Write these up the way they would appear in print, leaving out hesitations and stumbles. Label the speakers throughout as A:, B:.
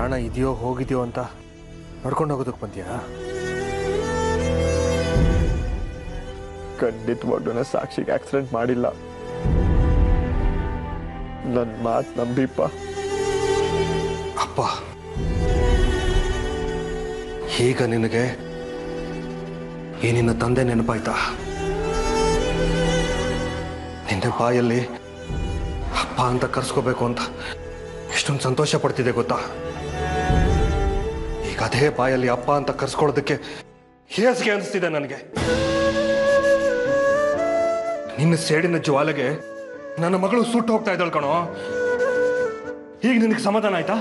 A: ಪ್ರಾಣ ಇದೆಯೋ ಹೋಗಿದೆಯೋ ಅಂತ ನಡ್ಕೊಂಡು ಹೋಗೋದಕ್ಕೆ ಬಂದ್ಯಾ?
B: ಖಂಡಿತವಾಗ್ಲೂ ಸಾಕ್ಷಿಗೆ ಆಕ್ಸಿಡೆಂಟ್ ಮಾಡಿಲ್ಲ. ನನ್ನ ಮಾತು ನಂಬಿಪ್ಪ.
A: ಅಪ್ಪ, ಈಗ ನಿನಗೆ ಈ ನಿನ್ನ ತಂದೆ ನೆನಪಾಯ್ತಾ? ನಿನ್ನ ಬಾಯಲ್ಲಿ ಅಪ್ಪ ಅಂತ ಕರ್ಸ್ಕೋಬೇಕು ಅಂತ ಎಷ್ಟೊಂದು ಸಂತೋಷ ಪಡ್ತಿದೆ ಗೊತ್ತಾ? ಈಗ ಅದೇ ಬಾಯಲ್ಲಿ ಅಪ್ಪ ಅಂತ ಕರ್ಸ್ಕೊಳ್ಳೋದಕ್ಕೆ ಹೇಸಿಗೆ ಅನಿಸ್ತಿದೆ ನನಗೆ. ನಿನ್ನ ಸೇಡಿನ ಜ್ವಾಲೆಗೆ ನನ್ನ ಮಗಳು ಸುಟ್ಟು ಹೋಗ್ತಾ ಇದ್ದಾಳು ಕಣೋ. ಈಗ ನಿನಗೆ ಸಮಾಧಾನ ಆಯ್ತಾ?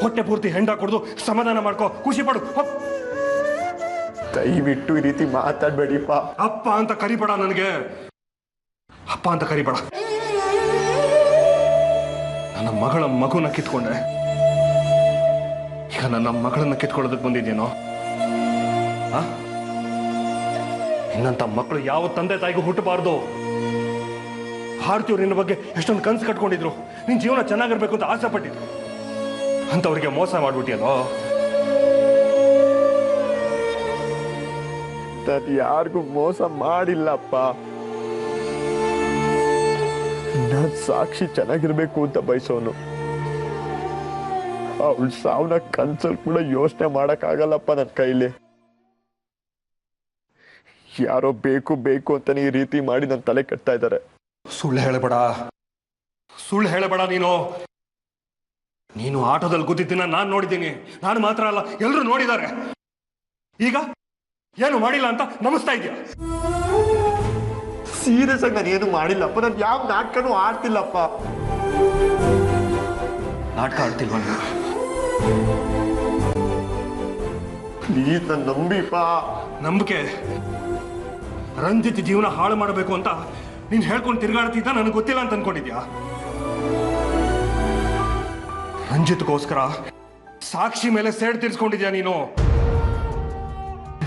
A: ಹೊಟ್ಟೆ ಪೂರ್ತಿ ಹೆಂಡ ಕುಡಿದು ಸಮಾಧಾನ ಮಾಡ್ಕೋ, ಖುಷಿ ಪಡು.
B: ದಯವಿಟ್ಟು ಈ ರೀತಿ ಮಾತಾಡ್ಬೇಡಿಪ್ಪ.
A: ಅಪ್ಪ ಅಂತ ಕರಿಬೇಡ, ನನಗೆ ಅಪ್ಪ ಅಂತ ಕರಿಬೇಡ. ನನ್ನ ಮಗಳ ಮಗುನ ಕಿತ್ಕೊಂಡೆ, ಈಗ ನನ್ನ ಮಗಳನ್ನ ಕಿತ್ಕೊಳ್ಳೋದಕ್ಕೆ ಬಂದಿದ್ದೇನೋ? ಇನ್ನಂತ ಮಕ್ಕಳು ಯಾವ ತಂದೆ ತಾಯಿಗೂ ಹುಟ್ಟಬಾರ್ದು. ಭಾರತೀಯರು ನಿನ್ನ ಬಗ್ಗೆ ಎಷ್ಟೊಂದು ಕನಸು ಕಟ್ಕೊಂಡಿದ್ರು, ನಿನ್ ಜೀವನ ಚೆನ್ನಾಗಿರ್ಬೇಕು ಅಂತ ಆಸೆ ಪಟ್ಟಿದ್ರು. ಅಂತವ್ರಿಗೆ ಮೋಸ ಮಾಡ್ಬಿಟ್ಟಿಯಲ್ಲೋ.
B: ನಾನು ಯಾರಿಗೂ ಮೋಸ ಮಾಡಿಲ್ಲಪ್ಪ. ನಾನು ಸಾಕ್ಷಿ ಚೆನ್ನಾಗಿರ್ಬೇಕು ಅಂತ ಬಯಸೋನು. ಅವಳ ಸಾವನ್ನ ಕನ್ಸಲ್ ಕೂಡ ಯೋಚನೆ ಮಾಡಕ್ಕಾಗಲ್ಲಪ್ಪ ನನ್ನ ಕೈಲಿ. ಯಾರೋ ಬೇಕು ಬೇಕು ಅಂತಾನೆ ಈ ರೀತಿ ಮಾಡಿ ನನ್ನ ತಲೆ ಕಟ್ತಾ ಇದ್ದಾರೆ.
A: ಸುಳ್ಳು ಹೇಳಬೇಡ, ಸುಳ್ಳು ಹೇಳಬೇಡ. ನೀನು ಆಟೋದಲ್ಲಿ ಕೂತಿದ್ದೀನ ನಾನು ನೋಡಿದ್ದೀನಿ. ನಾನು ಮಾತ್ರ ಅಲ್ಲ, ಎಲ್ಲರೂ ನೋಡಿದ್ದಾರೆ. ಈಗ ಏನು ಮಾಡಿಲ್ಲ ಅಂತ ನಮಿಸ್ತಾ ಇದೆಯಾ?
B: ಸೀರಿಯಸ್ ಆಗಿ ನಾನು ಏನು ಮಾಡಿಲ್ಲಪ್ಪ. ನಾನು ಯಾವ ನಾಟಕನೂ ಆಡ್ತಿಲ್ಲಪ್ಪ.
A: ನಾಟಕ ಆಡ್ತಿಲ್ವ?
B: ಪ್ಲೀಸ್ ನನ್ನ ನಂಬಿಪ್ಪ.
A: ನಂಬಿಕೆ? ರಂಜಿತ್ ಜೀವನ ಹಾಳು ಮಾಡಬೇಕು ಅಂತ ನೀನು ಹೇಳ್ಕೊಂಡು ತಿರ್ಗಾಡ್ತಿದ್ದ ನನಗೆ ಗೊತ್ತಿಲ್ಲ ಅಂತ ಅನ್ಕೊಂಡಿದ್ಯಾ? ರಂಜಿತ್ಗೋಸ್ಕರ ಸಾಕ್ಷಿ ಮೇಲೆ ಸೇಡ್ ತೀರ್ಸ್ಕೊಂಡಿದ್ಯಾ ನೀನು?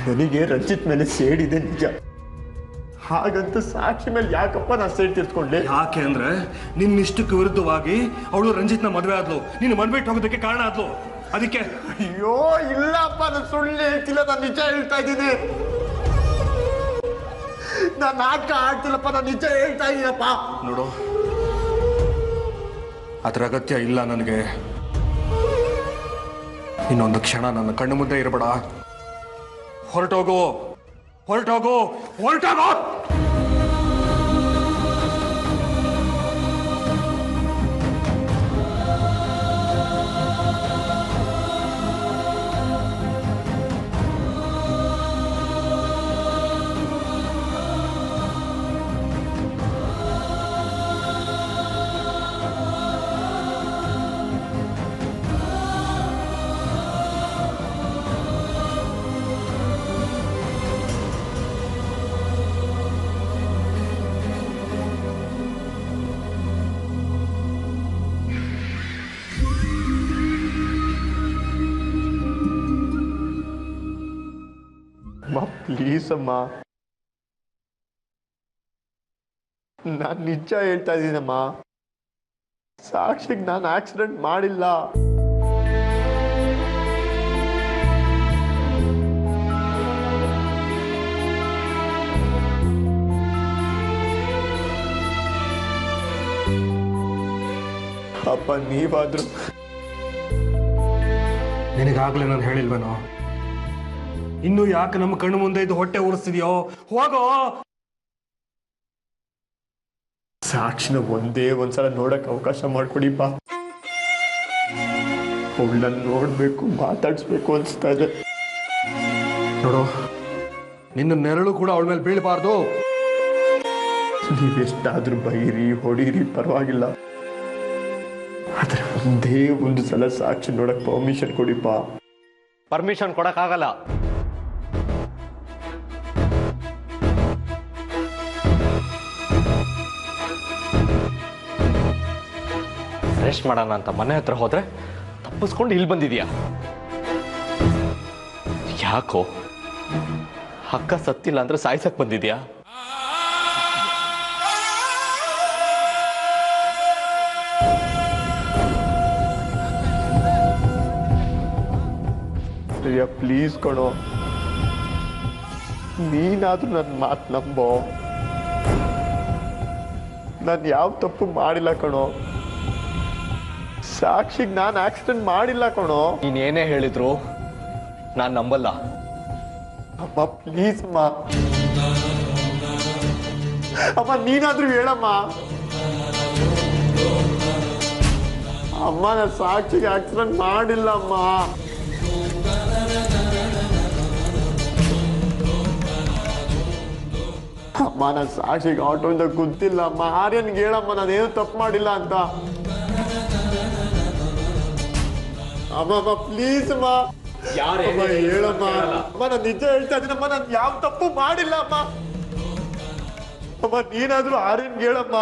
B: ನನಗೆ ರಂಜಿತ್ ಮೇಲೆ ಸೇಡಿದೆ ನಿಜ. ಹಾಗಂತ ಸಾಕ್ಷಿ ಮೇಲೆ ಯಾಕಪ್ಪ ನಾನು ಸೇಡ್ ತೀರ್ಸ್ಕೊಂಡೆ?
A: ಯಾಕೆ ಅಂದ್ರೆ ನಿನ್ನಿಷ್ಟಕ್ಕೆ ವಿರುದ್ಧವಾಗಿ ಅವಳು ರಂಜಿತ್ನ ಮದುವೆ ಆದ್ಲು, ನೀನು ಮನ್ಬಿಟ್ಟು ಹೋಗೋದಕ್ಕೆ ಕಾರಣ ಆದ್ಲು. ಅದಕ್ಕೆ.
B: ಅಯ್ಯೋ ಇಲ್ಲಪ್ಪ, ನಾನು ಸುಳ್ಳು ಹೇಳ್ತಿಲ್ಲ, ನಾನು ನಿಜ ಹೇಳ್ತಾ ಇದ್ದೀನಿ. ನಾನು ನಾಟಕ ಆಡ್ತಿಲ್ಲಪ್ಪ, ನಾನು ನಿಜ ಹೇಳ್ತಾ ಇದ್ದೀನಪ್ಪ.
A: ನೋಡು, ಅದರ ಅಗತ್ಯ ಇಲ್ಲ ನನಗೆ. ಇನ್ನೊಂದು ಕ್ಷಣ ನನ್ನ ಕಣ್ಣು ಮುಂದೆ ಇರಬೇಡ. ಹೊರಟೋಗು, ಹೊರಟೋಗು, ಹೊರಟೋಗು.
B: ಪ್ಲೀಸ್ ಅಮ್ಮ, ನಾನು ನಿಜ ಹೇಳ್ತಾ ಇದ್ದೀನಮ್ಮ. ಸಾಕ್ಷಿಗೆ ನಾನು ಆಕ್ಸಿಡೆಂಟ್ ಮಾಡಿಲ್ಲ. ಅಪ್ಪ ನೀವಾದ್ರು
A: ನಿನಗಾಗ್ಲೇ ನಾನು ಹೇಳಿಲ್ವೇನೋ? ಇನ್ನು ಯಾಕೆ ನಮ್ಮ ಕಣ್ಣು ಮುಂದೆ ಇದು ಹೊಟ್ಟೆ ಉರಿಸ್ತಿದ್ಯೋ? ಹೋಗೋ.
B: ಸಾಕ್ಷಿನ ಒಂದೇ ಒಂದ್ಸಲ ನೋಡಕ್ ಅವಕಾಶ ಮಾಡ್ಕೊಡಿಪ್ಪ. ಅವಳನ್ನ ನೋಡ್ಬೇಕು, ಮಾತಾಡ್ಸ್ಬೇಕು ಅನ್ಸ್ತಾ ಇದೆ.
A: ನೋಡು, ನಿನ್ನ ನೆರಳು ಕೂಡ ಅವಳ ಮೇಲೆ ಬೀಳಬಾರ್ದು.
B: ನೀವೆಷ್ಟಾದ್ರೂ ಬೈರಿ ಹೊಡೀರಿ ಪರವಾಗಿಲ್ಲ, ಆದ್ರೆ ಒಂದೇ ಒಂದು ಸಲ ಸಾಕ್ಷಿ ನೋಡಕ್ ಪರ್ಮಿಷನ್ ಕೊಡಿಪ್ಪ.
C: ಪರ್ಮಿಷನ್ ಕೊಡಕ್ಕಾಗಲ್ಲ. ರೆಸ್ಟ್ ಮಾಡೋಣ ಅಂತ ಮನೆ ಹತ್ರ ಹೋದ್ರೆ ತಪ್ಪಿಸ್ಕೊಂಡು ಇಲ್ಲಿ ಬಂದಿದ್ಯಾ? ಯಾಕೋ ಅಕ್ಕ ಸತ್ತಿಲ್ಲ ಅಂದ್ರೆ ಸಾಯ್ಸಕ್ ಬಂದಿದ್ಯಾ?
B: ರಿಯಾ ಪ್ಲೀಸ್ ಕಣೋ, ನೀನಾದ್ರೂ ನನ್ನ ಮಾತು ನಂಬೋ. ನಾನು ಯಾವ ತಪ್ಪು ಮಾಡಿಲ್ಲ ಕಣೋ. ಸಾಕ್ಷಿಗೆ ನಾನು ಆಕ್ಸಿಡೆಂಟ್ ಮಾಡಿಲ್ಲ ಕಣೋ.
C: ನೀನೇನೇ ಹೇಳಿದ್ರು ನಾನು ನಂಬಲ್ಲ.
B: ಅಮ್ಮ ಪ್ಲೀಸ್ ಅಮ್ಮ, ಅಮ್ಮ ನೀನಾದ್ರೂ ಹೇಳಮ್ಮ. ಅಮ್ಮ ನಾನು ಸಾಕ್ಷಿಗೆ ಆಕ್ಸಿಡೆಂಟ್ ಮಾಡಿಲ್ಲ ಅಮ್ಮ. ಅಮ್ಮ ನಾನು ಸಾಕ್ಷಿಗೆ ಆಟೋಯಿಂದ ಗೊತ್ತಿಲ್ಲ ಅಮ್ಮ. ಆರ್ಯನ್ಗೆ ಹೇಳಮ್ಮ ನಾನೇನು ತಪ್ಪು ಮಾಡಿಲ್ಲ ಅಂತ. ಅಮ್ಮ ಅಮ್ಮ ಪ್ಲೀಸ್ ಅಮ್ಮ, ಅಮ್ಮ ಹೇಳಮ್ಮ. ಅಮ್ಮ ನಾನು ನಿಜ ಹೇಳ್ತಾ ಇದ್ದೀನಮ್ಮ, ನಾನು ಯಾವ ತಪ್ಪು ಮಾಡಿಲ್ಲ ಅಮ್ಮ. ಅಮ್ಮ ನೀನಾದ್ರೂ ಆರ್ಯನ್ಗೆ ಹೇಳಮ್ಮ.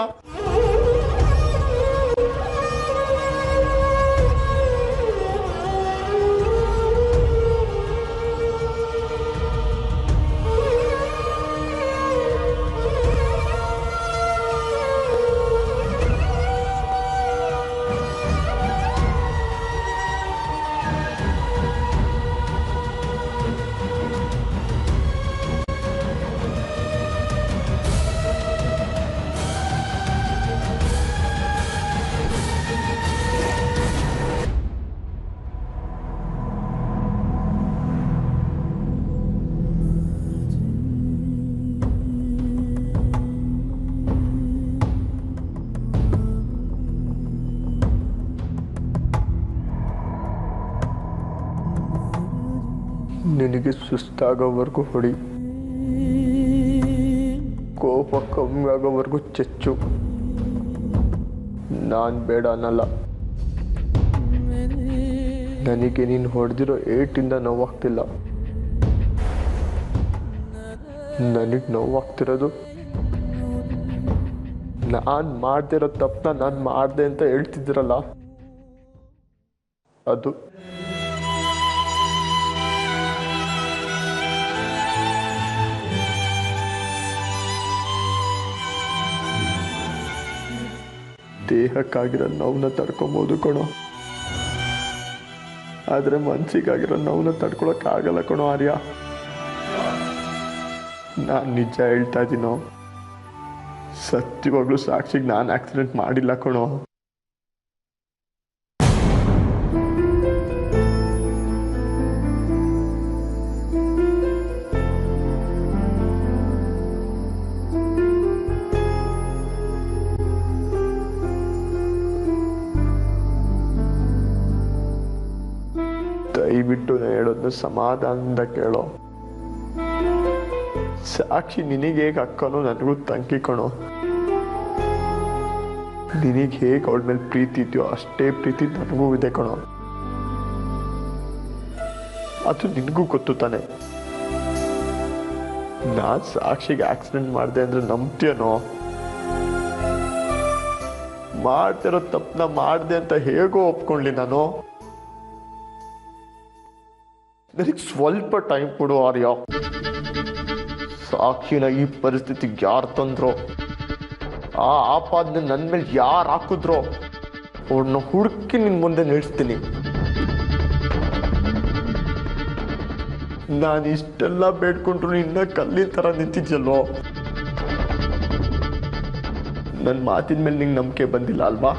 B: ನಿನಗೆ ಸುಸ್ತಾಗೋವರೆಗೂ ಹೊಡಿ, ಕೋಪ ಕಮ್ಮಿ ಆಗೋವರೆಗೂ ಚೆಚ್ಚು. ನಾನು ಬೇಡ ಅನ್ನಲ್ಲ. ನನಗೆ ನೀನು ಹೊಡೆದಿರೋ ಏಟಿಂದ ನೋವಾಗ್ತಿಲ್ಲ. ನನಗೆ ನೋವಾಗ್ತಿರೋದು ನಾನು ಮಾಡ್ದಿರೋ ತಪ್ಪನ್ನ ನಾನು ಮಾಡಿದೆ ಅಂತ ಹೇಳ್ತಿದ್ದೀರಲ್ಲ ಅದು. ದೇಹಕ್ಕಾಗಿರೋ ನೋವನ್ನ ತಡ್ಕೊಬೋದು ಕಣೋ, ಆದರೆ ಮನಸ್ಸಿಗಾಗಿರೋ ನೋವನ್ನ ತಡ್ಕೊಳಕ್ಕಾಗಲ್ಲ ಕಣೋ ಆರ್ಯ. ನಾನು ನಿಜ ಹೇಳ್ತಾ ಇದ್ದೀನೋ, ಸತ್ಯವಾಗ್ಲೂ ಸಾಕ್ಷಿಗೆ ನಾನು ಆಕ್ಸಿಡೆಂಟ್ ಮಾಡಿಲ್ಲ ಕಣೋ. ದಯವಿಟ್ಟು ನಾನು ಹೇಳೋದನ್ನ ಸಮಾಧಾನದಿಂದ ಕೇಳೋ. ಸಾಕ್ಷಿ ನಿನಗೆ ಹೇಗೆ ಅಕ್ಕನೋ ನನಗೂ ತಂಗಿ ಕಣೋ. ನಿನಗೆ ಹೇಗೆ ಅವಳ ಮೇಲೆ ಪ್ರೀತಿ ಇದೆಯೋ ಅಷ್ಟೇ ಪ್ರೀತಿ ನನಗೂ ಇದೆ ಕಣೋ. ಅದು ನಿನಗೂ ಗೊತ್ತು ತಾನೆ. ನಾನು ಸಾಕ್ಷಿಗೆ ಆಕ್ಸಿಡೆಂಟ್ ಮಾಡಿದೆ ಅಂದ್ರೆ ನಂಬ್ತೀಯನೋ? ಮಾಡ್ತಿರೋ ತಪ್ಪನ್ನ ಮಾಡಿದೆ ಅಂತ ಹೇಗೋ ಒಪ್ಕೊಂಡ್ಲಿ ನಾನು. ನನಗೆ ಸ್ವಲ್ಪ ಟೈಮ್ ಕೊಡು ಆರ್ಯ. ಸಾಕ್ಷಿನ ಈ ಪರಿಸ್ಥಿತಿಗೆ ಯಾರು ತಂದ್ರೋ, ಆ ಆಪಾದನೆ ನನ್ನ ಮೇಲೆ ಯಾರು ಹಾಕಿದ್ರೋ ಅವ್ರನ್ನ ಹುಡುಕಿ ನಿನ್ನ ಮುಂದೆ ನಿಲ್ಲಿಸ್ತೀನಿ. ನಾನು ಇಷ್ಟೆಲ್ಲ ಬೇಡ್ಕೊಂಡ್ರು ಇನ್ನ ಕಲ್ಲಿನ ಥರ ನಿಂತಿದ್ಯಲ್ಲೋ. ನನ್ನ ಮಾತಿನ ಮೇಲೆ ನಿಂಗೆ ನಂಬಿಕೆ ಬಂದಿಲ್ಲ ಅಲ್ವಾ?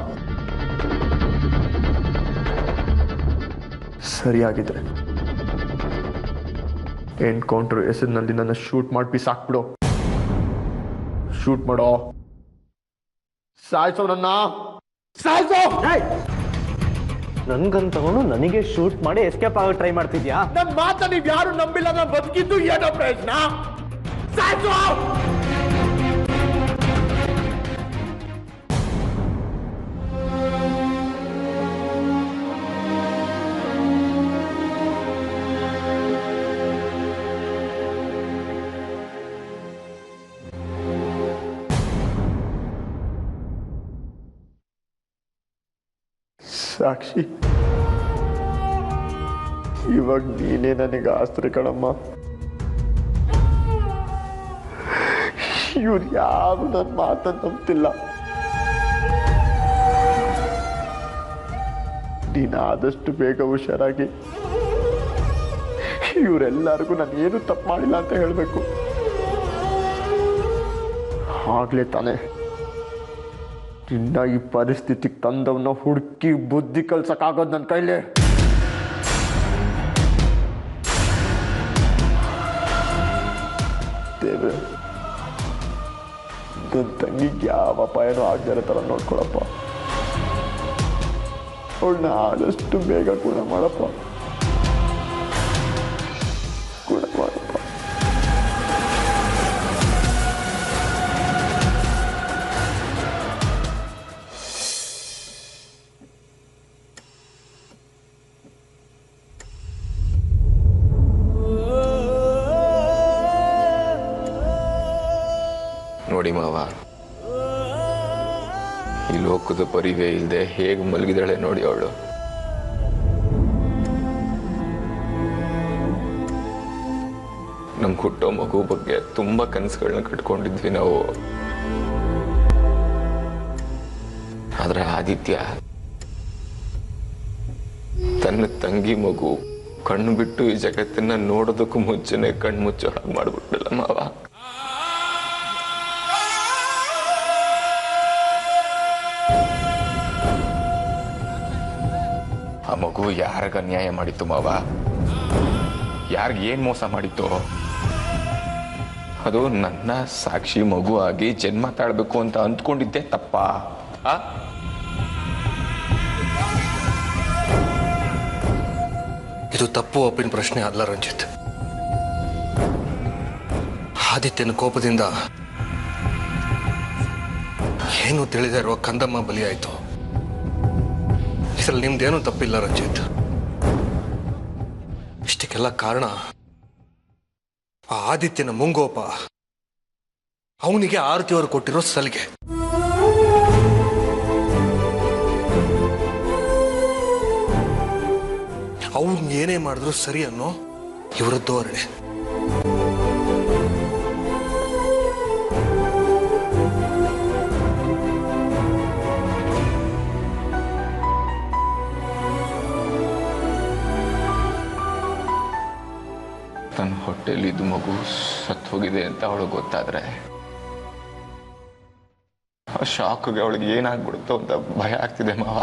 B: ಸರಿಯಾಗಿದ್ರೆ ಎನ್ಕೌಂಟರ್ ಹೆಸರಿನಲ್ಲಿ ನನ್ನ ಶೂಟ್ ಮಾಡಿ ಬಿಸಾಕ್ಬಿಡು. ಶೂಟ್ ಮಾಡೋ, ಸಾಯ್ಸೋ ನನ್ನ, ಸಾಯ್ಸೋ.
C: ನನ್ಗನ್ ತಗೊಂಡು ನನಗೆ ಶೂಟ್ ಮಾಡಿ ಎಸ್ಕೇಪ್ ಆಗೋ ಟ್ರೈ ಮಾಡ್ತಿದ್ಯಾ?
B: ನನ್ನ ಮಾತ ನೀವು ಯಾರು ನಂಬಿಲ್ಲ. ನಾನು ಬದುಕಿದ್ದು ಏನೋ ಪ್ರಯತ್ನ. ಸಾಯ್ಸೋ. ಸಾಕ್ಷಿ, ಇವಾಗ ನೀನೇ ನನಗೆ ಆಸ್ತಿ ಕಣಮ್ಮ. ಇವ್ರು ಯಾರು ನನ್ನ ಮಾತನ್ನು ನಂಬ್ತಿಲ್ಲ. ನೀನು ಆದಷ್ಟು ಬೇಗ ಹುಷಾರಾಗಿ ಇವರೆಲ್ಲರಿಗೂ ನಾನು ಏನು ತಪ್ಪು ಮಾಡಿಲ್ಲ ಅಂತ ಹೇಳಬೇಕು. ಆಗ್ಲೇ ತಾನೆ ನಿನ್ನ ಈ ಪರಿಸ್ಥಿತಿಗೆ ತಂದವನ್ನ ಹುಡುಕಿ ಬುದ್ಧಿ ಕಲ್ಸಕ್ಕಾಗೋದು ನನ್ನ ಕೈಲಿ. ದೇವ್ರೆ, ನನ್ನ ತಂಗಿಗೆ ಯಾವ ಅಪಾಯನೂ ಆಗದಿರೋ ಥರ ನೋಡ್ಕೊಳಪ್ಪ. ಅವಳನ್ನ ಆದಷ್ಟು ಬೇಗ ಗುಣ ಮಾಡಪ್ಪ, ಗುಣ ಮಾಡಪ್ಪ.
D: ನೋಡಿ ಮಾವ, ಈ ಲೋಕದ ಪರಿವೇ ಇಲ್ಲದೆ ಹೇಗೆ ಮಲಗಿದಾಳೆ ನೋಡಿ ಅವಳು. ನಮ್ಗೆ ಹುಟ್ಟೋ ಮಗು ಬಗ್ಗೆ ತುಂಬಾ ಕನಸುಗಳನ್ನ ಕಟ್ಕೊಂಡಿದ್ವಿ ನಾವು. ಆದ್ರೆ ಆದಿತ್ಯ ತನ್ನ ತಂಗಿ ಮಗು ಕಣ್ಣು ಬಿಟ್ಟು ಈ ಜಗತ್ತನ್ನ ನೋಡೋದಕ್ಕೂ ಮುಂಚೆನೆ ಕಣ್ಣು ಮುಚ್ಚೋ ಹಾಗೆ ಮಾಡ್ಬಿಟ್ಟಲ್ಲ ಮಾವ. ಆ ಮಗು ಯಾರಿಗ ಅನ್ಯಾಯ ಮಾಡಿತ್ತು ಮಾವ? ಯಾರಿಗ ಏನ್ ಮೋಸ ಮಾಡಿತ್ತು? ಅದು ನನ್ನ ಸಾಕ್ಷಿ ಮಗು ಆಗಿ ಜನ್ಮ ತಾಳ್ಬೇಕು ಅಂತ ಅಂದ್ಕೊಂಡಿದ್ದೆ ತಪ್ಪಾ?
A: ಇದು ತಪ್ಪು ಒಪ್ಪಿನ ಪ್ರಶ್ನೆ ಅಲ್ಲ ರಂಜಿತ್. ಆದಿತ್ಯನ ಕೋಪದಿಂದ ಏನು ತಿಳಿದೇ ಇರುವ ಕಂದಮ್ಮ ಬಲಿಯಾಯಿತು. ಇದ್ರಲ್ಲಿ ನಿಮ್ದೇನೂ ತಪ್ಪಿಲ್ಲ ರಂಜಿತ್. ಇಷ್ಟಕ್ಕೆಲ್ಲ ಕಾರಣ ಆ ಆದಿತ್ಯನ ಮುಂಗೋಪ, ಅವನಿಗೆ ಆರತಿಯವರು ಕೊಟ್ಟಿರೋ ಸಲಿಗೆ. ಅವ್ನು ಏನೇ ಮಾಡಿದ್ರು ಸರಿ ಅನ್ನೋ ಇವರ ಧೋರಣೆ.
D: ತನ್ನ ಹೊಟ್ಟೆಲಿ ಇದು ಮಗು ಸತ್ತು ಹೋಗಿದೆ ಅಂತ ಅವಳಿಗೆ ಗೊತ್ತಾದ್ರೆ ಆ ಶಾಕ್ಗೆ ಅವಳಿಗೆ ಏನಾಗ್ಬಿಡುತ್ತೋ ಅಂತ ಭಯ ಆಗ್ತಿದೆ ಮಾವ.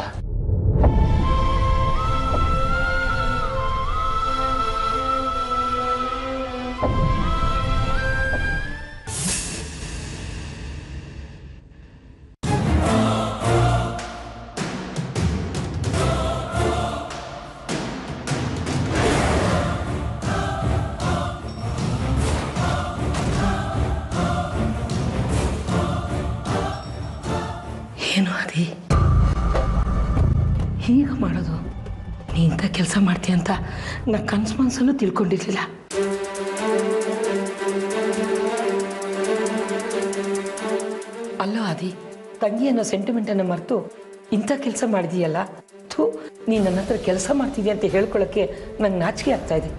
E: ಏನು ಅದಿ ಹೀಗ ಮಾಡೋದು? ನೀ ಇಂಥ ಕೆಲಸ ಮಾಡ್ತೀಯ ಅಂತ ನಾ ಕನ್ಸು ಮನಸ್ಸನ್ನು ತಿಳ್ಕೊಂಡಿರ್ಲಿಲ್ಲ. ಅಲ್ಲ ಆದಿ, ತಂಗಿ ಅನ್ನೋ ಸೆಂಟಿಮೆಂಟನ್ನು ಮರೆತು ಇಂಥ ಕೆಲಸ ಮಾಡಿದೀಯಲ್ಲ. ಥೂ, ನೀ ನನ್ನ ಹತ್ರ ಕೆಲಸ ಮಾಡ್ತಿದ್ಯಾ ಅಂತ ಹೇಳ್ಕೊಳ್ಳೋಕ್ಕೆ ನಂಗೆ ನಾಚಿಕೆ ಆಗ್ತಾ ಇದೆ.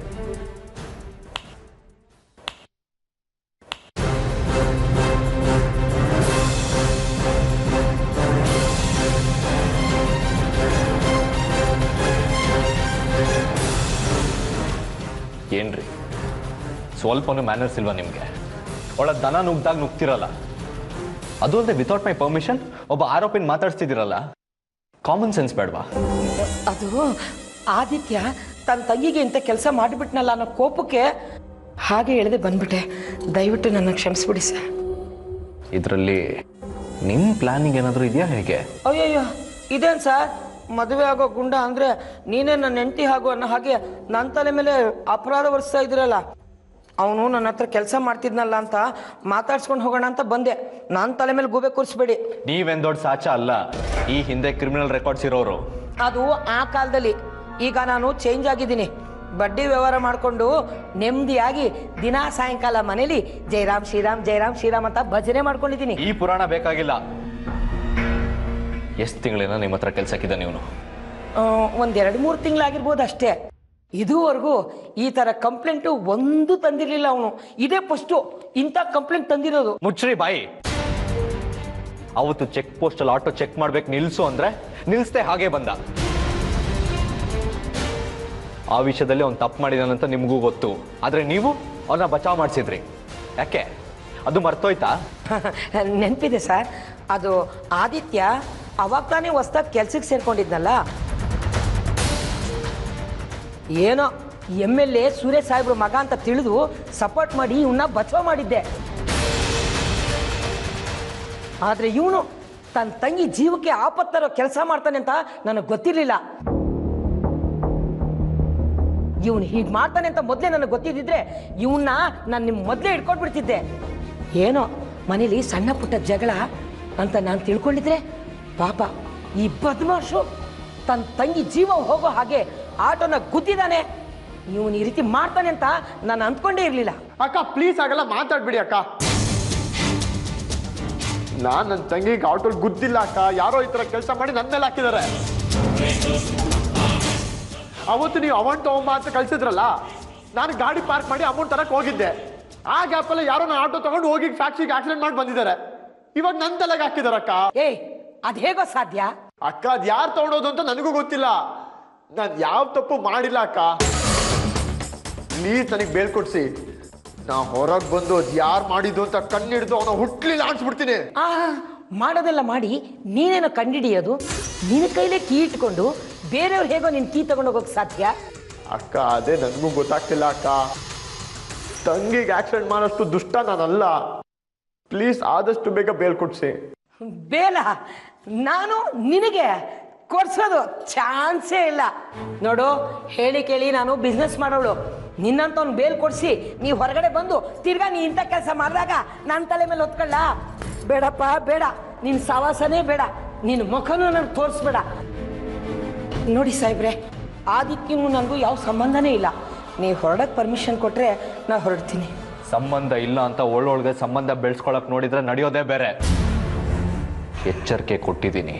C: ಏನ್ರಿ ಸ್ವಲ್ಪನೂ ಮ್ಯಾನರ್ಸ್ ಇಲ್ವಾ ನಿಮಗೆ? ಒಳ ದನ ನುಗ್ದಾಗ ನುಗ್ತಿರಲ್ಲ, ಅದು ಅಲ್ಲದೆ ವಿತೌಟ್ ಮೈ ಪರ್ಮಿಷನ್ ಒಬ್ಬ ಆರೋಪಿನ ಮಾತಾಡ್ಸ್ತಿದ್ದೀರಲ್ಲ, ಕಾಮನ್ ಸೆನ್ಸ್ ಬೇಡವಾ?
E: ಅದು ಆದಿತ್ಯ ತನ್ನ ತಂಗಿಗೆ ಇಂಥ ಕೆಲಸ ಮಾಡಿಬಿಟ್ನಲ್ಲ ಅನ್ನೋ ಕೋಪಕ್ಕೆ ಹಾಗೆ ಹೇಳದೆ ಬಂದ್ಬಿಟ್ಟೆ. ದಯವಿಟ್ಟು ನನ್ನ ಕ್ಷಮಿಸ್ಬಿಡಿ ಸರ್.
C: ಇದರಲ್ಲಿ ನಿಮ್ಮ ಪ್ಲಾನಿಂಗ್ ಏನಾದರೂ ಇದೆಯಾ ಹೇಗೆ?
E: ಅಯ್ಯಯ್ಯೋ, ಇದೇನು ಸರ್, ಮದುವೆ ಆಗೋ ಗುಂಡ ಅಂದರೆ ನೀನೇ ನನ್ನ ಹೆಂಡತಿ ಹಾಗೂ ಅನ್ನೋ ಹಾಗೆ ನನ್ನ ತಲೆ ಮೇಲೆ ಅಪರಾಧ ಹೊರಿಸ್ತಾ ಇದ್ದೀರಲ್ಲ. ಅವನು ನನ್ನ ಹತ್ರ ಕೆಲಸ ಮಾಡ್ತಿದ್ನಲ್ಲ ಅಂತ ಮಾತಾಡ್ಸ್ಕೊಂಡು ಹೋಗೋಣ ಅಂತ ಬಂದೆ. ನನ್ನ ತಲೆ ಮೇಲೆ ಗೂಬೆ ಕೂರಿಸ್ಬೇಡಿ.
C: ನೀವೇನು ದೊಡ್ಡ ಸಾಚ ಅಲ್ಲ, ಈ ಹಿಂದೆ ಕ್ರಿಮಿನಲ್ ರೆಕಾರ್ಡ್ಸ್ ಇರೋರು.
E: ಅದು ಆ ಕಾಲದಲ್ಲಿ. ಈಗ ನಾನು ಚೇಂಜ್ ಆಗಿದ್ದೀನಿ. ಬಡ್ಡಿ ವ್ಯವಹಾರ ಮಾಡಿಕೊಂಡು ನೆಮ್ಮದಿಯಾಗಿ ದಿನ ಸಾಯಂಕಾಲ ಮನೇಲಿ ಜಯರಾಮ್ ಶ್ರೀರಾಮ್ ಜಯರಾಮ್ ಶ್ರೀರಾಮ್ ಅಂತ ಭಜನೆ ಮಾಡ್ಕೊಂಡಿದ್ದೀನಿ.
C: ಈ ಪುರಾಣ ಬೇಕಾಗಿಲ್ಲ. ಎಷ್ಟು ತಿಂಗಳೇನ ನಿಮ್ಮ ಹತ್ರ ಕೆಲಸಕ್ಕಿದ್ದ ನೀವು?
E: ಒಂದು 2-3 ತಿಂಗಳಾಗಿರ್ಬೋದು ಅಷ್ಟೇ. ಇದುವರೆಗೂ ಈ ಥರ ಕಂಪ್ಲೇಂಟು ಒಂದು ತಂದಿರಲಿಲ್ಲ ಅವನು. ಇದೇ ಫಸ್ಟು ಇಂಥ ಕಂಪ್ಲೇಂಟ್ ತಂದಿರೋದು.
C: ಮುಚ್ಚ್ರಿ ಬಾಯಿ. ಅವತ್ತು ಚೆಕ್ ಪೋಸ್ಟಲ್ಲಿ ಆಟೋ ಚೆಕ್ ಮಾಡ್ಬೇಕು ನಿಲ್ಸು ಅಂದ್ರೆ ನಿಲ್ಸ್ದೆ ಹಾಗೆ ಬಂದ. ಆ ವಿಷಯದಲ್ಲಿ ಅವ್ನು ತಪ್ಪು ಮಾಡಿದಾನಂತ ನಿಮಗೂ ಗೊತ್ತು. ಆದರೆ ನೀವು ಅವನ್ನ ಬಚಾವ್ ಮಾಡಿಸಿದ್ರಿ. ಯಾಕೆ? ಅದು ಮರ್ತೋಯ್ತಾ?
E: ನೆನಪಿದೆ ಸರ್. ಅದು ಆದಿತ್ಯ ಅವಾಗ ತಾನೇ ಹೊಸ್ದಾಗಿ ಕೆಲ್ಸಕ್ಕೆ ಸೇರ್ಕೊಂಡಿದ್ನಲ್ಲ. ಏನೋ MLA ಸುರೇಶ್ ಸಾಹೇಬ್ರ ಮಗ ಅಂತ ತಿಳಿದು ಸಪೋರ್ಟ್ ಮಾಡಿ ಇವನ್ನ ಬಚಾವ್ ಮಾಡಿದ್ದೆ. ಆದರೆ ಇವನು ತನ್ನ ತಂಗಿ ಜೀವಕ್ಕೆ ಆಪತ್ತರೋ ಕೆಲಸ ಮಾಡ್ತಾನೆ ಅಂತ ನನಗೆ ಗೊತ್ತಿರಲಿಲ್ಲ. ಇವನು ಹೀಗೆ ಮಾಡ್ತಾನೆ ಅಂತ ಮೊದಲೇ ನನಗೆ ಗೊತ್ತಿದ್ದಿದ್ರೆ ಇವನ್ನ ನಾನು ನಿಮ್ಮ ಮೊದಲೇ ಹಿಡ್ಕೊಂಡ್ಬಿಡ್ತಿದ್ದೆ. ಏನೋ ಮನೇಲಿ ಸಣ್ಣ ಪುಟ್ಟ ಜಗಳ ಅಂತ ನಾನು ತಿಳ್ಕೊಂಡಿದ್ರೆ ಪಾಪ ಈ ಬದ್ಮಾಶು ತನ್ನ ತಂಗಿ ಜೀವ ಹೋಗೋ ಹಾಗೆ ಆಟೋನ ಗುದ್ದಿದ್ದಾನೆ. ಇವನು ಈ ರೀತಿ ಮಾಡ್ತಾನೆ ಅಂತ ನಾನು ಅಂದ್ಕೊಂಡೇ ಇರಲಿಲ್ಲ.
B: ಅಕ್ಕ ಪ್ಲೀಸ್ ಆಗಲ್ಲ ಮಾತಾಡ್ಬಿಡಿ ಅಕ್ಕ. ನಾನು ನನ್ನ ತಂಗಿಗೆ ಆಟೋಲ್ ಗುದ್ದಿಲ್ಲ ಅಕ್ಕ. ಯಾರೋ ಈ ಥರ ಕೆಲಸ ಮಾಡಿ ನನ್ನ ಮೇಲೆ ಹಾಕಿದ್ದಾರೆ. ಅವತ್ತು ನೀವು ಅಮೌಂಟ್ ತಗೊಂಬ ಅಂತ ಕಳ್ಸಿದ್ರಲ್ಲ, ನಾನು ಗಾಡಿ ಪಾರ್ಕ್ ಮಾಡಿ ಅಮೌಂಟ್ ತರಕ್ಕೆ ಹೋಗಿದ್ದೆ. ಆ ಗ್ಯಾಪಲ್ಲಿ ಯಾರೋ ನಾನು ಆಟೋ ತಗೊಂಡು ಹೋಗಿ ಫ್ಯಾಕ್ಟ್ರಿಗೆ ಆಕ್ಸಿಡೆಂಟ್ ಮಾಡಿ ಬಂದಿದ್ದಾರೆ. ಇವಾಗ ನನ್ನ ತಲೆಗೆ ಹಾಕಿದಾರಕ್ಕ.
E: ಅದ್ ಹೇಗೋ ಸಾಧ್ಯ
B: ಅಕ್ಕ? ಅದು ಯಾರು ತಗೊಂಡೋದು ಅಂತ ನನಗೂ ಗೊತ್ತಿಲ್ಲ. ನಾನು ಯಾವ ತಪ್ಪು ಮಾಡಿಲ್ಲ ಅಕ್ಕ. ಪ್ಲೀಸ್ ನನಗೆ ಬೇಲ್ಕೊಡ್ಸಿ. ನಾ ಹೊರಗೆ ಬಂದು ಅದು ಯಾರು ಮಾಡಿದ್ದು ಅಂತ ಕಣ್ಣಿಡ್ದು ಅವನ ಹುಟ್ಲಿಲ್ಲ ಅನ್ಸ್ಬಿಡ್ತೀನಿ.
E: ಮಾಡೋದೆಲ್ಲ ಮಾಡಿ ನೀನೇನೋ ಕಂಡಿಡಿಯೋದು? ನಿನ್ನ ಕೈಲೇ ಕೀ ಇಟ್ಕೊಂಡು ಬೇರೆಯವ್ರು ಹೇಗೋ ನಿನ್ನ ಕೀ ತಗೊಂಡೋಗೋಕೆ ಸಾಧ್ಯ?
B: ಅಕ್ಕ ಅದೇ ನನಗೂ ಗೊತ್ತಾಗ್ತಿಲ್ಲ ಅಕ್ಕ. ತಂಗಿಗೆ ಆಕ್ಸಿಡೆಂಟ್ ಮಾಡೋಷ್ಟು ದುಷ್ಟ ನಾನಲ್ಲ. ಪ್ಲೀಸ್ ಆದಷ್ಟು ಬೇಗ ಬೇಲ್ ಕೊಡ್ಸಿ.
E: ಬೇಲ ನಾನು ನಿನಗೆ ಕೊಡ್ಸೋದು ಚಾನ್ಸೇ ಇಲ್ಲ. ನೋಡು, ಹೇಳಿ ಕೇಳಿ ನಾನು ಬಿಸ್ನೆಸ್ ಮಾಡೋಳು. ನಿನ್ನಂತವ್ನು ಬೇಲ್ ಕೊಡಿಸಿ ನೀವು ಹೊರಗಡೆ ಬಂದು ತಿರ್ಗಾ ನೀ ಇಂಥ ಕೆಲಸ ಮಾಡಿದಾಗ ನನ್ನ ತಲೆ ಮೇಲೆ ಹೊತ್ಕೊಳ್ಳ? ಬೇಡಪ್ಪ ಬೇಡ, ನಿನ್ನ ಸವಾಸನೇ ಬೇಡ, ನಿನ್ನ ಮುಖನೂ ನನಗೆ ತೋರಿಸ್ಬೇಡ. ನೋಡಿ ಸಾಹೇಬ್ರೆ, ಆದಿತ್ಯನೂ ನನಗೂ ಯಾವ ಸಂಬಂಧನೇ ಇಲ್ಲ. ನೀವು ಹೊರಡಕ್ಕೆ ಪರ್ಮಿಷನ್ ಕೊಟ್ಟರೆ ನಾನು ಹೊರಡ್ತೀನಿ.
C: ಸಂಬಂಧ ಇಲ್ಲ ಅಂತ ಒಳ್ಳೊಳಗೆ ಸಂಬಂಧ ಬೆಳೆಸ್ಕೊಳಕ್ ನೋಡಿದ್ರೆ ನಡೆಯೋದೇ ಬೇರೆ. ಎಚ್ಚರಿಕೆ ಕೊಟ್ಟಿದ್ದೀನಿ.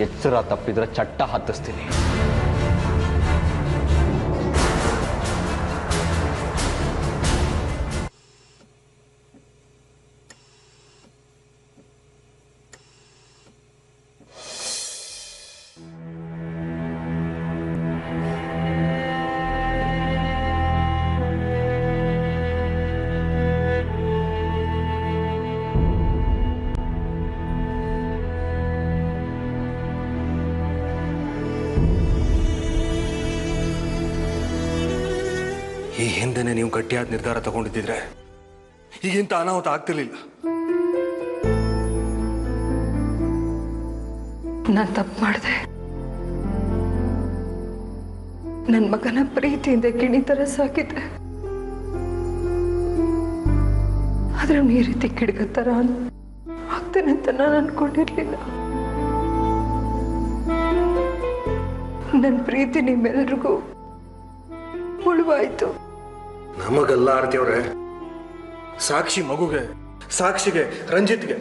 C: ಎಚ್ಚರ ತಪ್ಪಿದ್ರೆ ಚಟ್ಟ ಹತ್ತಿಸ್ತೀನಿ.
A: ಈ ಹಿಂದೆನೆ ನೀವು ಗಟ್ಟಿಯಾದ ನಿರ್ಧಾರ ತಗೊಂಡಿದ್ದಿದ್ರೆ ಈಗಿಂತ ಅನಾಹುತ ಆಗ್ತಿರ್ಲಿಲ್ಲ.
F: ನಾನು ತಪ್ಪು ಮಾಡಿದೆ. ನನ್ನ ಮಗನ ಪ್ರೀತಿಯಿಂದ ಗಿಣಿ ಥರ ಸಾಕಿದ್ದೆ. ಆದ್ರೆ ಅವ್ನು ಈ ರೀತಿ ಕಿಡ್ಗತ್ತರ ಆಗ್ತಾನೆ ಅಂತ ನಾನು ಅನ್ಕೊಂಡಿರ್ಲಿಲ್ಲ. ನನ್ನ ಪ್ರೀತಿ ನಿಮ್ಮೆಲ್ರಿಗೂ ಉಳುವಾಯ್ತು.
A: ನಮಗಲ್ಲ ಆರ್ತಿ ಅವ್ರೆ, ಸಾಕ್ಷಿ ಮಗುಗೆ, ಸಾಕ್ಷಿಗೆ, ರಂಜಿತ್ಗೆ.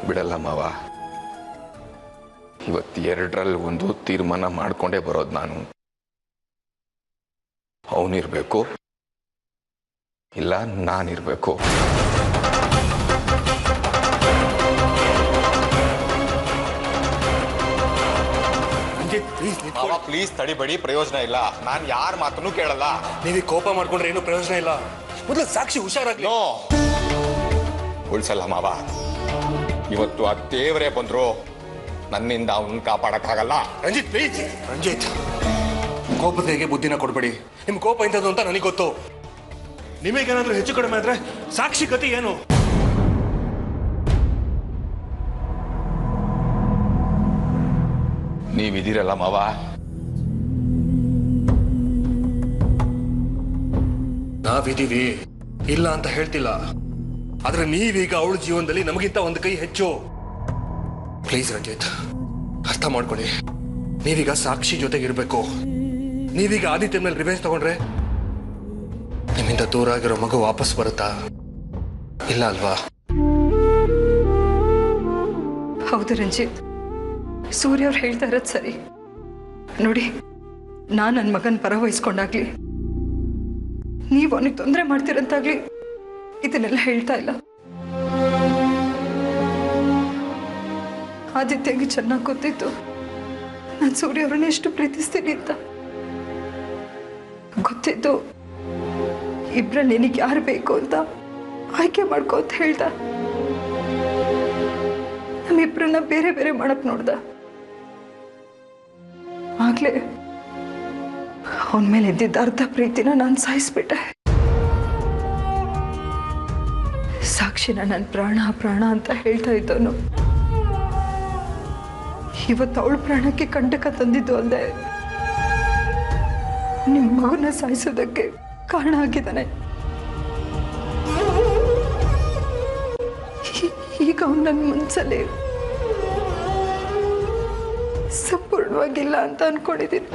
D: ಬಿಡಲ್ಲ ಮಾವ. ಇವತ್ತು ಎರಡರಲ್ಲಿ ಒಂದು ತೀರ್ಮಾನ ಮಾಡ್ಕೊಂಡೇ ಬರೋದು ನಾನು. ಅವನಿರ್ಬೇಕು, ಇಲ್ಲ ನಾನಿರ್ಬೇಕು.
G: ಪ್ಲೀಸ್ ತಡಿಬೇಡಿ, ಪ್ರಯೋಜನ ಇಲ್ಲ. ನಾನು ಯಾರ ಮಾತನ್ನು ಕೇಳಲ್ಲ.
A: ನೀವೀಗ ಕೋಪ ಮಾಡ್ಕೊಂಡ್ರೆ ಏನು ಪ್ರಯೋಜನ ಇಲ್ಲ. ಮೊದಲು ಸಾಕ್ಷಿ ಹುಷಾರಾಗ್ಲಿ.
G: ಉಳ್ಸಲ್ಲ ಮಾವ. ಇವತ್ತು ಆ ದೇವರೇ ಬಂದ್ರು ನನ್ನಿಂದ ಅವನ್ನ ಕಾಪಾಡಕ್ಕಾಗಲ್ಲ.
A: ರಂಜಿತ್ ಪ್ಲೀಸ್. ರಂಜಿತ್, ಕೋಪದ ಹೇಗೆ ಬುದ್ಧಿನ ಕೊಡ್ಬೇಡಿ. ನಿಮ್ ಕೋಪ ಇಂಥದ್ದು ಅಂತ ನನಗೆ ಗೊತ್ತು. ನಿಮಗೇನಾದ್ರೂ ಹೆಚ್ಚು ಕಡಿಮೆ ಆದ್ರೆ ಸಾಕ್ಷಿ ಗತಿ ಏನು?
D: ನೀವಿದ್ದೀರಲ್ಲ ಮಾವ.
A: ನಾವಿದೀವಿ, ಇಲ್ಲ ಅಂತ ಹೇಳ್ತಿಲ್ಲ. ಆದ್ರೆ ನೀವೀಗ ಅವಳ ಜೀವನದಲ್ಲಿ ನಮಗಿಂತ ಒಂದು ಕೈ ಹೆಚ್ಚು. ಪ್ಲೀಸ್ ರಂಜಿತ್, ಅರ್ಥ ಮಾಡ್ಕೊಳ್ಳಿ. ನೀವೀಗ ಸಾಕ್ಷಿ ಜೊತೆಗಿರ್ಬೇಕು. ನೀವೀಗ ಆದಿತ್ಯ ಮೇಲೆ ರಿವೆಂಜ್ ತಗೊಂಡ್ರೆ ನಿಮ್ಮಿಂದ ದೂರ ಆಗಿರೋ ಮಗು ವಾಪಸ್ ಬರುತ್ತಾ? ಇಲ್ಲ ಅಲ್ವಾ?
F: ಹೌದು ರಂಜಿತ್, ಸೂರ್ಯ ಅವ್ರು ಹೇಳ್ತಾ ಇರೋದು ಸರಿ. ನೋಡಿ, ನಾನು ನನ್ನ ಮಗನ ಪರ ವಹಿಸ್ಕೊಂಡಾಗ್ಲಿ ನೀವು ಅವನಿಗೆ ತೊಂದರೆ ಮಾಡ್ತೀರಂತಾಗ್ಲಿ ಇದನ್ನೆಲ್ಲ ಹೇಳ್ತಾ ಇಲ್ಲ. ಆದಿತ್ಯಗೆ ಚೆನ್ನಾಗಿ ಗೊತ್ತಿತ್ತು ನಾನು ಸೂರ್ಯ ಅವ್ರನ್ನ ಎಷ್ಟು ಪ್ರೀತಿಸ್ತೀನಿ ಅಂತ. ಗೊತ್ತಿತ್ತು ಇಬ್ರಲ್ಲಿ ನಿನಗೆ ಯಾರು ಬೇಕು ಅಂತ ಆಯ್ಕೆ ಮಾಡ್ಕೋ ಅಂತ ಹೇಳ್ದ. ನಮ್ಮಿಬ್ರನ್ನ ಬೇರೆ ಬೇರೆ ಮಾಡಕ್ ನೋಡ್ದ. ಆಗ್ಲೇ ಅವನ ಮೇಲೆ ಇದ್ದಿದ್ದ ಅರ್ಧ ಪ್ರೀತಿನ ನಾನು ಸಾಯಿಸ್ಬಿಟ್ಟೆ. ಸಾಕ್ಷಿನ ನನ್ನ ಪ್ರಾಣ ಪ್ರಾಣ ಅಂತ ಹೇಳ್ತಾ ಇದ್ದವನು ಇವತ್ತು ಅವಳ ಪ್ರಾಣಕ್ಕೆ ಕಂಟಕ ತಂದಿದ್ದು ಅಲ್ಲದೆ ನಿಮ್ಮ ಮಗನ ಸಾಯಿಸೋದಕ್ಕೆ ಕಾರಣ ಆಗಿದ್ದಾನೆ. ಈಗ ಅವನು ನನ್ನ ಮನಸ್ಸಲ್ಲಿ ಸಂಪೂರ್ಣವಾಗಿಲ್ಲ ಅಂತ ಅನ್ಕೊಂಡಿದ್ದೀನಿ.